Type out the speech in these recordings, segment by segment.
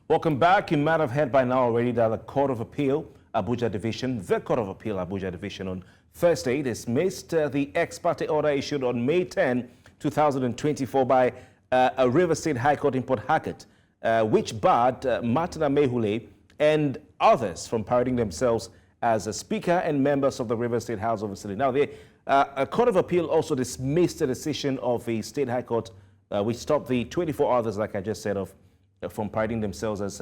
Welcome back. You might have heard by now already that the Court of Appeal, Abuja Division, on Thursday dismissed the ex parte order issued on May 10, 2024 by a River State High Court in Port Harcourt, which barred Martin Amaewhule and others from parading themselves as a speaker and members of the River State House of Assembly. Now, a Court of Appeal also dismissed the decision of the State High Court, which stopped the 24 others, like I just said, from parading themselves as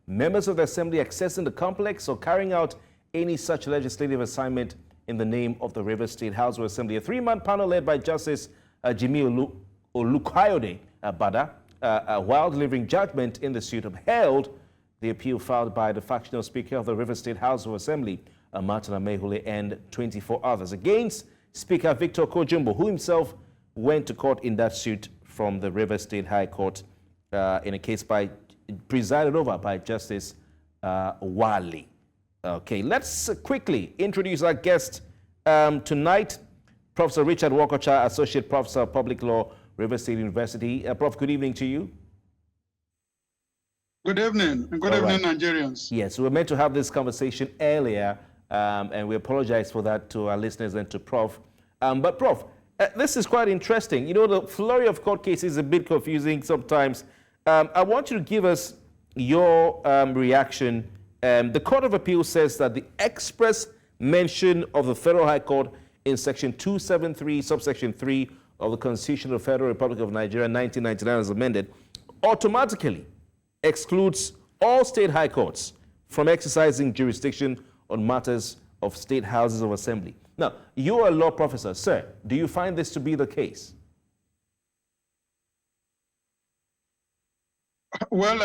members of the Assembly, accessing the complex or carrying out any such legislative assignment in the name of the River State House of Assembly. A three-man panel led by Justice Jimmy Olukayode Bada, while delivering judgment in the suit, upheld the appeal filed by the factional Speaker of the River State House of Assembly, Martin Amaewhule, and 24 others, against Speaker Victor Oko-Jumbo, who himself went to court in that suit from the River State High Court in a case presided over by Justice Wale. Okay, let's quickly introduce our guest tonight, Professor Ritchard Wokocha, Associate Professor of Public Law, River State University. Prof, good evening to you. Good evening, and good evening, Nigerians. Yes, we were meant to have this conversation earlier, and we apologize for that to our listeners and to Prof. But Prof, this is quite interesting. You know, the flurry of court cases is a bit confusing sometimes. I want you to give us your reaction. The Court of Appeal says that the express mention of the Federal High Court in Section 273, subsection 3 of the Constitution of the Federal Republic of Nigeria, 1999, as amended, automatically excludes all state high courts from exercising jurisdiction on matters of state houses of assembly. Now, you're a law professor. Sir, do you find this to be the case? Well,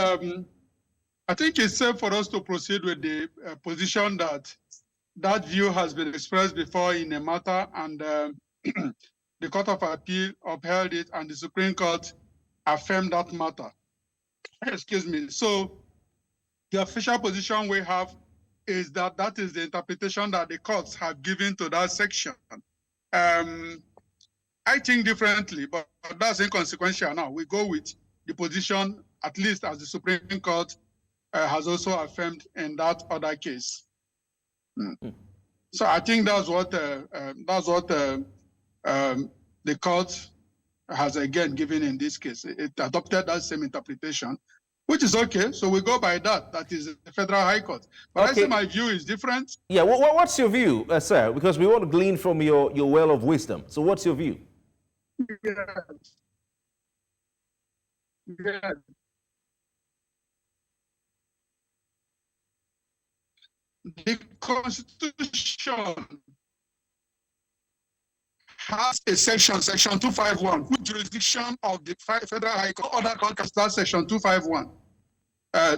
I think it's safe for us to proceed with the position that view has been expressed before in a matter, and the Court of Appeal upheld it, and the Supreme Court affirmed that matter. Excuse me. So the official position we have is that that is the interpretation that the courts have given to that section. I think differently, but that's inconsequential now. We go with the position, at least as the Supreme Court has also affirmed in that other case. So I think that's what the court has again given in this case. It adopted that same interpretation, which is okay. So we go by that. That is the Federal High Court. But okay. I say my view is different. Yeah, what's your view, sir? Because we want to glean from your well of wisdom. So what's your view? Yes. Yes. The Constitution has a section 251, which jurisdiction of the Federal High Court, other court can start section 251.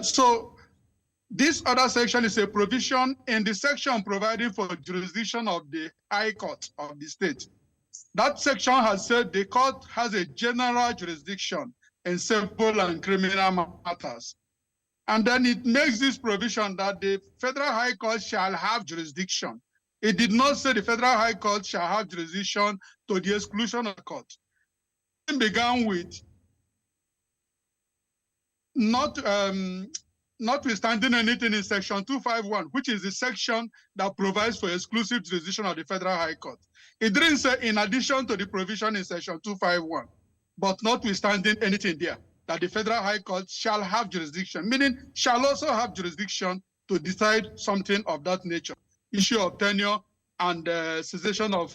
So this other section is a provision in the section providing for jurisdiction of the High Court of the state. That section has said the court has a general jurisdiction in civil and criminal matters. And then it makes this provision that the Federal High Court shall have jurisdiction. It did not say the Federal High Court shall have jurisdiction to the exclusion of the court. It began with notwithstanding anything in section 251, which is the section that provides for exclusive jurisdiction of the Federal High Court. It didn't say in addition to the provision in section 251, but notwithstanding anything there, that the Federal High Court shall have jurisdiction, meaning shall also have jurisdiction to decide something of that nature. Issue of tenure and cessation of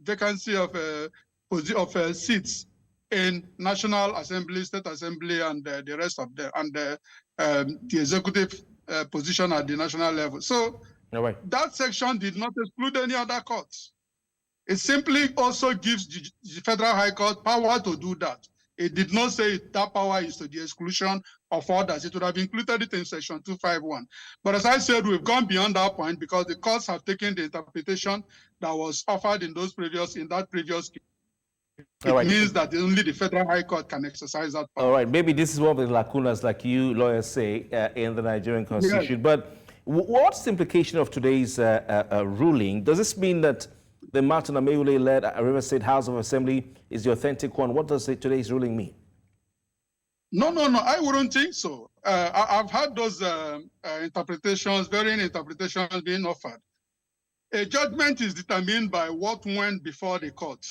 vacancy of seats in National Assembly, State Assembly, and the rest of them, and the executive position at the national level. So that section did not exclude any other courts. It simply also gives the Federal High Court power to do that. It did not say that power is to the exclusion of others. It would have included it in section 251. But as I said, we've gone beyond that point because the courts have taken the interpretation that was offered in that previous case. It means that only the Federal High Court can exercise that power. All right, maybe this is one of the lacunas, like you lawyers say, in the Nigerian Constitution. Yes. But what's the implication of today's ruling? Does this mean that the Martin Amaewhule-led River State House of Assembly is the authentic one? What does today's ruling mean? No, I wouldn't think so. I've had those interpretations, varying interpretations being offered. A judgment is determined by what went before the court.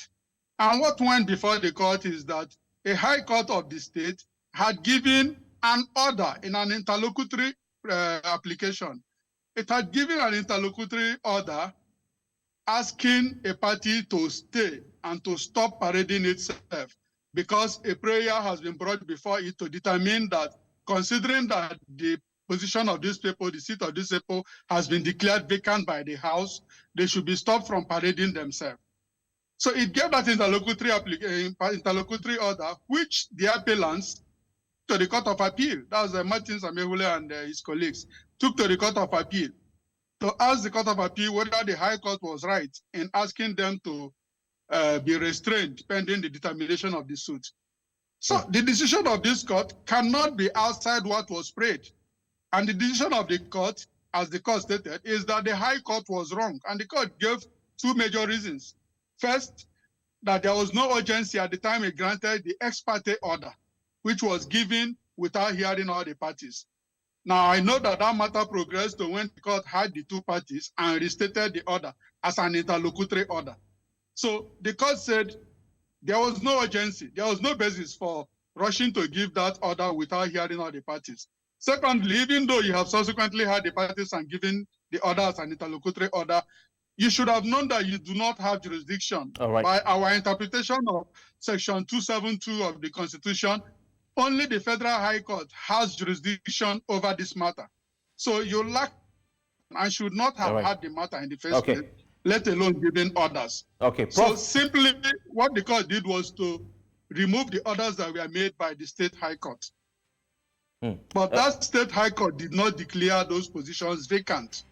And what went before the court is that a high court of the state had given an order in an interlocutory application. It had given an interlocutory order asking a party to stay and to stop parading itself because a prayer has been brought before it to determine that, considering that the position of these people, the seat of these people has been declared vacant by the House, they should be stopped from parading themselves. So it gave that interlocutory order, which the appellants to the Court of Appeal, that was Martin Amaewhule and his colleagues, took to the Court of Appeal to ask the Court of Appeal whether the High Court was right in asking them to be restrained pending the determination of the suit. So the decision of this court cannot be outside what was prayed. And the decision of the court, as the court stated, is that the High Court was wrong. And the court gave two major reasons. First, that there was no urgency at the time it granted the ex parte order, which was given without hearing all the parties. Now, I know that that matter progressed to when the court had the two parties and restated the order as an interlocutory order. So the court said there was no urgency, there was no basis for rushing to give that order without hearing all the parties. Secondly, even though you have subsequently had the parties and given the order as an interlocutory order, you should have known that you do not have jurisdiction. By our interpretation of Section 272 of the Constitution, only the Federal High Court has jurisdiction over this matter. So you lack and should not have had the matter in the first place, let alone giving orders. Prof. So simply what the court did was to remove the orders that were made by the State High Court. But that State High Court did not declare those positions vacant.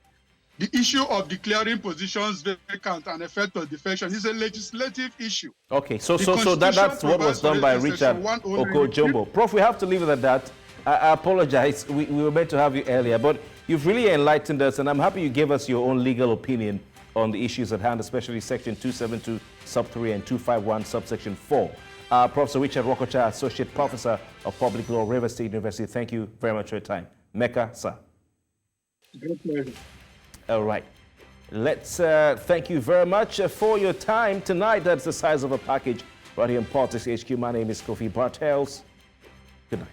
The issue of declaring positions vacant and effect of defection is a legislative issue. So that's what was done by Ritchard Oko-Jumbo. Prof, we have to leave it at that. I apologize. We were meant to have you earlier, but you've really enlightened us, and I'm happy you gave us your own legal opinion on the issues at hand, especially Section 272, Sub 3, and 251, Subsection 4. Professor Ritchard Wokocha, Associate Professor of Public Law, Rivers State University, thank you very much for your time. Mecca, sir. Great pleasure. All right. Let's thank you very much for your time tonight. That's the size of a package right here in Politics HQ. My name is Kofi Bartels. Good night.